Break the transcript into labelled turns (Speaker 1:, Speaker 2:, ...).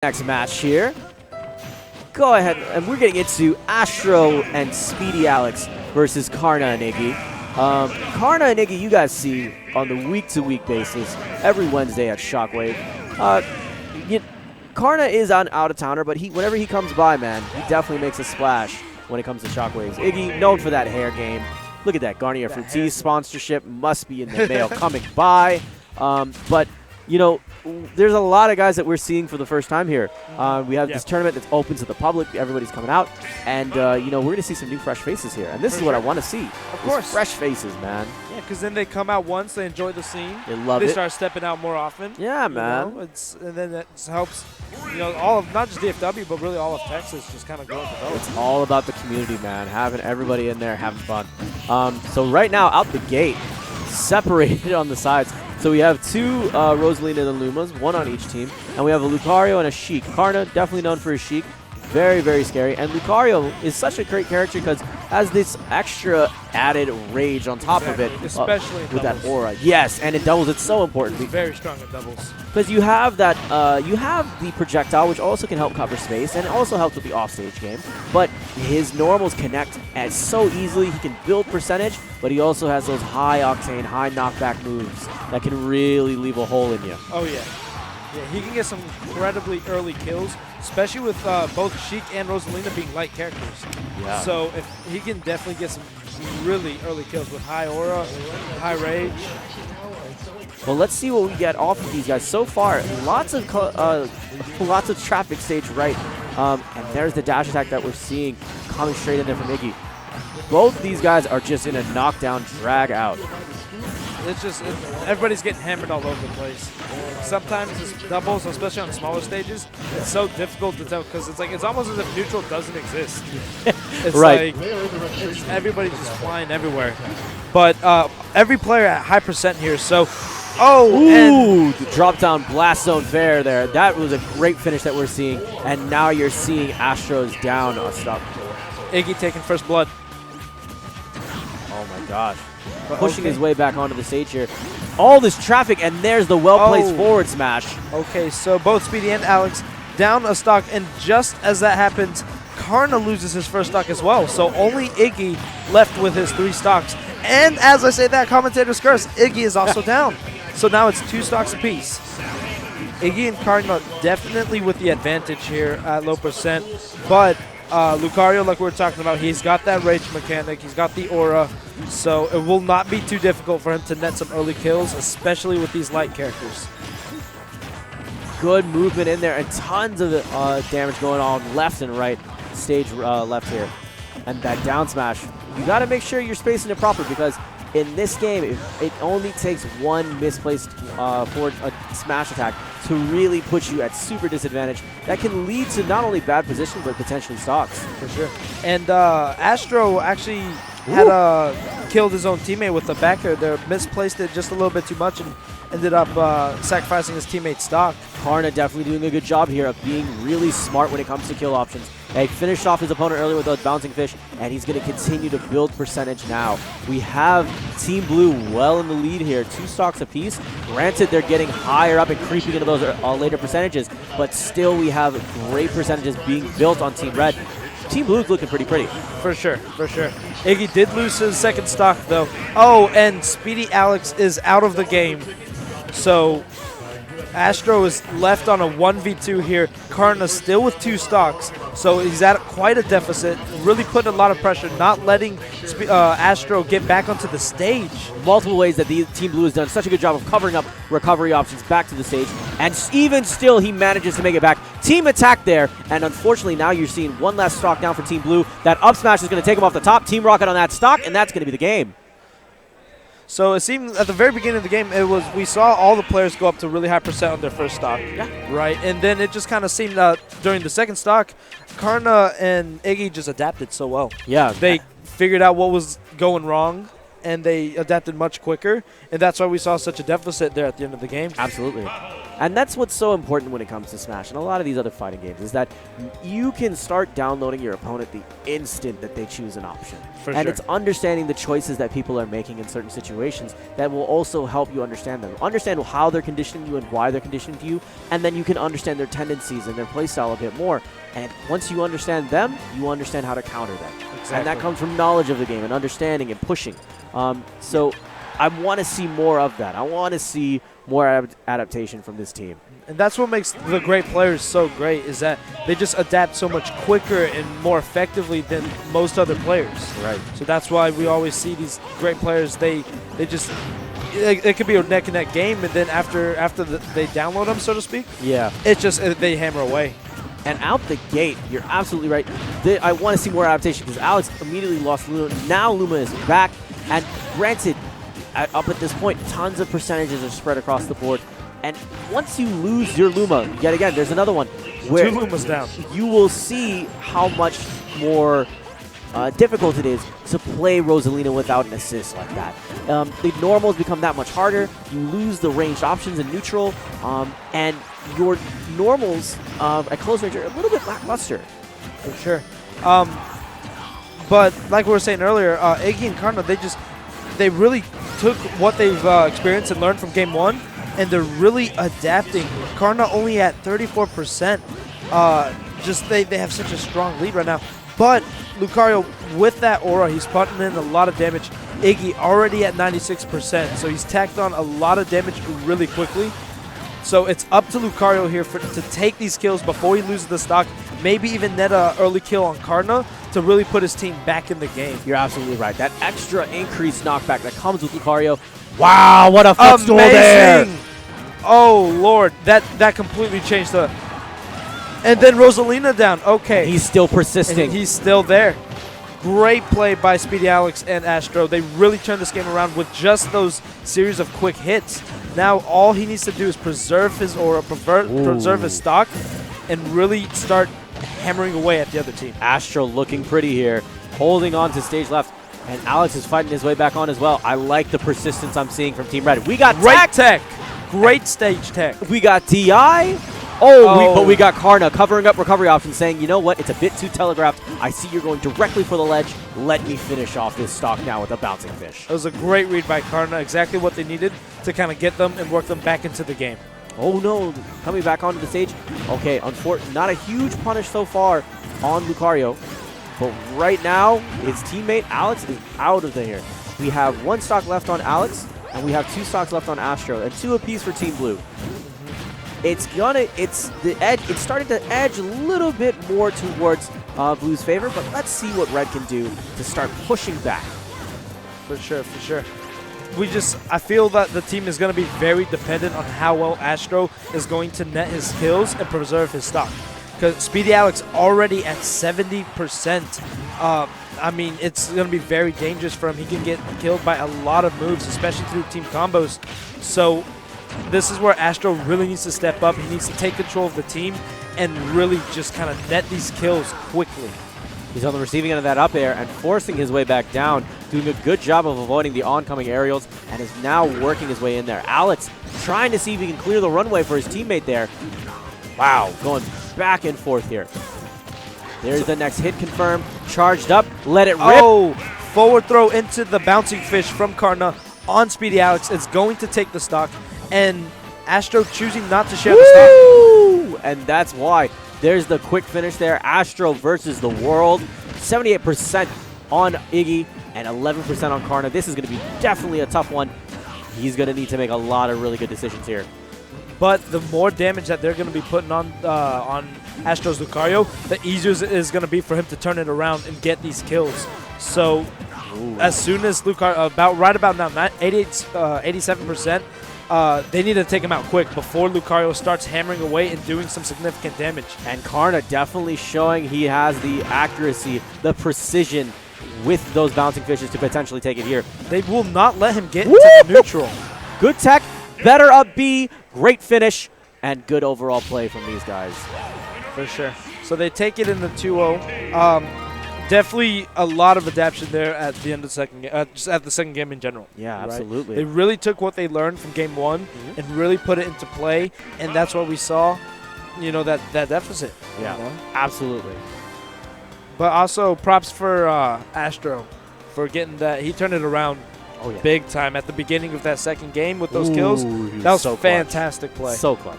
Speaker 1: Next match here. Go ahead, and we're getting into Astro and Speedy Alex versus Karna and iiGGY. Karna and iiGGY, you guys see on the week-to-week basis every Wednesday at Shockwave. Karna is an out-of-towner, but whenever he comes by, man, he definitely makes a splash when it comes to Shockwaves. iiGGY, known for that hair game. Look at that, Garnier Fruities sponsorship must be in the mail coming by. But, you know, there's a lot of guys that we're seeing for the first time here. We have this tournament that's open to the public. Everybody's coming out. And, you know, we're going to see some new fresh faces here. And this is what I want to see. Of course. Fresh faces, man.
Speaker 2: Yeah, because then they come out once, they enjoy the scene.
Speaker 1: They love it.
Speaker 2: They start stepping out more often.
Speaker 1: Yeah, man.
Speaker 2: Know? And then that helps, you know, all of, not just DFW, but really all of Texas just kind of grow and develop.
Speaker 1: It's all about the community, man. Having everybody in there having fun. So right now, out the gate, separated on the sides. So we have two Rosalina and Lumas, one on each team, and we have a Lucario and a Sheik. Karna, definitely known for his Sheik. Very, very scary. And Lucario is such a great character because has this extra added rage on top of it.
Speaker 2: Especially
Speaker 1: with that aura. Yes, and in doubles, it's so important.
Speaker 2: He's very strong in doubles.
Speaker 1: Because you have that, you have the projectile, which also can help cover space, and it also helps with the offstage game. But his normals connect as so easily. He can build percentage, but he also has those high octane, high knockback moves that can really leave a hole in you.
Speaker 2: Oh yeah. Yeah, he can get some incredibly early kills, especially with both Sheik and Rosalina being light characters. Yeah. So if he can definitely get some really early kills with high aura, high rage.
Speaker 1: Well, let's see what we get off of these guys. So far, lots of traffic stage right, and there's the dash attack that we're seeing coming straight in there from iiGGY. Both these guys are just in a knockdown drag out.
Speaker 2: It's just, everybody's getting hammered all over the place. Sometimes it's doubles, especially on smaller stages. It's so difficult to tell because it's almost as if neutral doesn't exist. It's
Speaker 1: right.
Speaker 2: like everybody's just flying everywhere. But every player at high percent here, so
Speaker 1: ooh, the drop down blast zone fair there. That was a great finish that we're seeing. And now you're seeing Astro's down on stop.
Speaker 2: iiGGY taking first blood.
Speaker 1: Oh my gosh. Pushing his way back onto the stage here. All this traffic, and there's the well-placed forward smash.
Speaker 2: Okay, so both Speedy and Alex down a stock, and just as that happens, Karna loses his first stock as well. So only iiGGY left with his 3 stocks. And as I say that, commentator's curse, iiGGY is also down. So now it's 2 stocks apiece. iiGGY and Karna definitely with the advantage here at low percent, but Lucario, like we were talking about, he's got that rage mechanic, he's got the aura, so it will not be too difficult for him to net some early kills, especially with these light characters.
Speaker 1: Good movement in there, and tons of damage going on left and right, stage left here. And that down smash, you got to make sure you're spacing it proper because in this game, it only takes one misplaced forward smash attack to really put you at super disadvantage. That can lead to not only bad position, but potentially stocks.
Speaker 2: For sure. And Astro actually had killed his own teammate with the back air there, misplaced it just a little bit too much, and ended up sacrificing his teammate's stock.
Speaker 1: Karna definitely doing a good job here of being really smart when it comes to kill options. He finished off his opponent earlier with those bouncing fish, and he's going to continue to build percentage now. We have Team Blue well in the lead here, 2 stocks apiece. Granted, they're getting higher up and creeping into those later percentages, but still we have great percentages being built on Team Red. Team Blue's looking pretty.
Speaker 2: For sure, for sure. iiGGY did lose his second stock, though. Oh, and Speedy Alex is out of the game. So Astro is left on a 1v2 here. Karna still with 2 stocks, so he's at quite a deficit. Really putting a lot of pressure, not letting Astro get back onto the stage.
Speaker 1: Multiple ways that the Team Blue has done such a good job of covering up recovery options back to the stage, and even still he manages to make it back. Team attack there, and unfortunately now you're seeing one last stock down for Team Blue. That up smash is going to take him off the top. Team Rocket on that stock, and that's going to be the game.
Speaker 2: So it seemed at the very beginning of the game, we saw all the players go up to really high percent on their first stock. Yeah. Right, and then it just kind of seemed during the second stock, Karna and iiGGY just adapted so well.
Speaker 1: Yeah.
Speaker 2: They figured out what was going wrong, and they adapted much quicker, and that's why we saw such a deficit there at the end of the game.
Speaker 1: Absolutely. And that's what's so important when it comes to Smash and a lot of these other fighting games is that you can start downloading your opponent the instant that they choose an option. And it's understanding the choices that people are making in certain situations that will also help you understand them. Understand how they're conditioning you and why they're conditioning you, and then you can understand their tendencies and their playstyle a bit more. And once you understand them, you understand how to counter them. Exactly. And that comes from knowledge of the game and understanding and pushing. So I want to see more of that. I want to see more adaptation from this team.
Speaker 2: And that's what makes the great players so great, is that they just adapt so much quicker and more effectively than most other players.
Speaker 1: Right.
Speaker 2: So that's why we always see these great players, they just, it could be a neck and neck game, and then after they download them, so to speak,
Speaker 1: yeah,
Speaker 2: it's just they hammer away.
Speaker 1: And out the gate, you're absolutely right. I want to see more adaptation because Alex immediately lost Luma. Now Luma is back, and granted, up at this point, tons of percentages are spread across the board. And once you lose your Luma, yet again, there's another one where
Speaker 2: 2 Lumas down.
Speaker 1: You will see how much more difficult it is to play Rosalina without an assist like that. The normals become that much harder. You lose the ranged options in neutral, and your normals at close range are a little bit lackluster.
Speaker 2: For sure. But like we were saying earlier, iiGGY and Karna, they really took what they've experienced and learned from game 1, and they're really adapting. Karna only at 34%. They have such a strong lead right now. But Lucario, with that aura, he's putting in a lot of damage. iiGGY already at 96%, so he's tacked on a lot of damage really quickly. So it's up to Lucario here to take these kills before he loses the stock, maybe even net an early kill on Karna to really put his team back in the game.
Speaker 1: You're absolutely right. That extra increased knockback that comes with Lucario. Wow, what a footstool there!
Speaker 2: Oh, Lord. That completely changed the... And then Rosalina down. Okay.
Speaker 1: He's still persisting.
Speaker 2: And he's still there. Great play by Speedy Alex and Astro. They really turned this game around with just those series of quick hits. Now all he needs to do is preserve his aura, preserve his stock, and really start hammering away at the other team.
Speaker 1: Astro looking pretty here, holding on to stage left, and Alex is fighting his way back on as well. I like the persistence I'm seeing from Team Red. We got
Speaker 2: great tech. Great stage tech.
Speaker 1: We got DI. But we got Karna covering up recovery options, saying, you know what, it's a bit too telegraphed. I see you're going directly for the ledge. Let me finish off this stock now with a bouncing fish.
Speaker 2: It was a great read by Karna, exactly what they needed to kind of get them and work them back into the game.
Speaker 1: Oh no, coming back onto the stage. Okay, not a huge punish so far on Lucario, but right now his teammate Alex is out of there. We have 1 stock left on Alex, and we have 2 stocks left on Astro, and 2 apiece for Team Blue. It's starting to edge a little bit more towards Blue's favor, but let's see what Red can do to start pushing back.
Speaker 2: For sure, for sure. I feel that the team is going to be very dependent on how well Astro is going to net his kills and preserve his stock. Because Speedy Alex already at 70%. I mean, it's going to be very dangerous for him. He can get killed by a lot of moves, especially through team combos. So this is where Astro really needs to step up. He needs to take control of the team and really just kind of net these kills quickly.
Speaker 1: He's on the receiving end of that up air and forcing his way back down, doing a good job of avoiding the oncoming aerials, and is now working his way in there. Alex trying to see if he can clear the runway for his teammate there. Wow, going back and forth here. There's the next hit confirmed. Charged up, let it rip.
Speaker 2: Oh, forward throw into the bouncing fish from Karna on Speedy Alex. It's going to take the stock, and Astro choosing not to share the stock.
Speaker 1: And that's why. There's the quick finish there. Astro versus the world. 78% on iiGGY and 11% on Karna. This is going to be definitely a tough one. He's going to need to make a lot of really good decisions here.
Speaker 2: But the more damage that they're going to be putting on Astro's Lucario, the easier it is going to be for him to turn it around and get these kills. So as soon as Lucario, right about now, 87%, they need to take him out quick before Lucario starts hammering away and doing some significant damage. And
Speaker 1: Karna definitely showing he has the accuracy, the precision with those bouncing fishes to potentially take it here.
Speaker 2: They will not let him get to the neutral.
Speaker 1: Good tech, better up B, great finish, and good overall play from these guys.
Speaker 2: For sure. So they take it in the 2-0. definitely a lot of adaptation there at the end of the second game, just at the second game in general.
Speaker 1: Yeah,
Speaker 2: right?
Speaker 1: absolutely.
Speaker 2: They really took what they learned from game one and really put it into play, and that's what we saw, that deficit.
Speaker 1: Yeah,
Speaker 2: you know?
Speaker 1: absolutely.
Speaker 2: But also props for Astro for getting that. He turned it around
Speaker 1: Oh, yeah.
Speaker 2: big time at the beginning of that second game with those kills.
Speaker 1: Ooh, he
Speaker 2: That was
Speaker 1: so clutch.
Speaker 2: fantastic play.
Speaker 1: So clutch.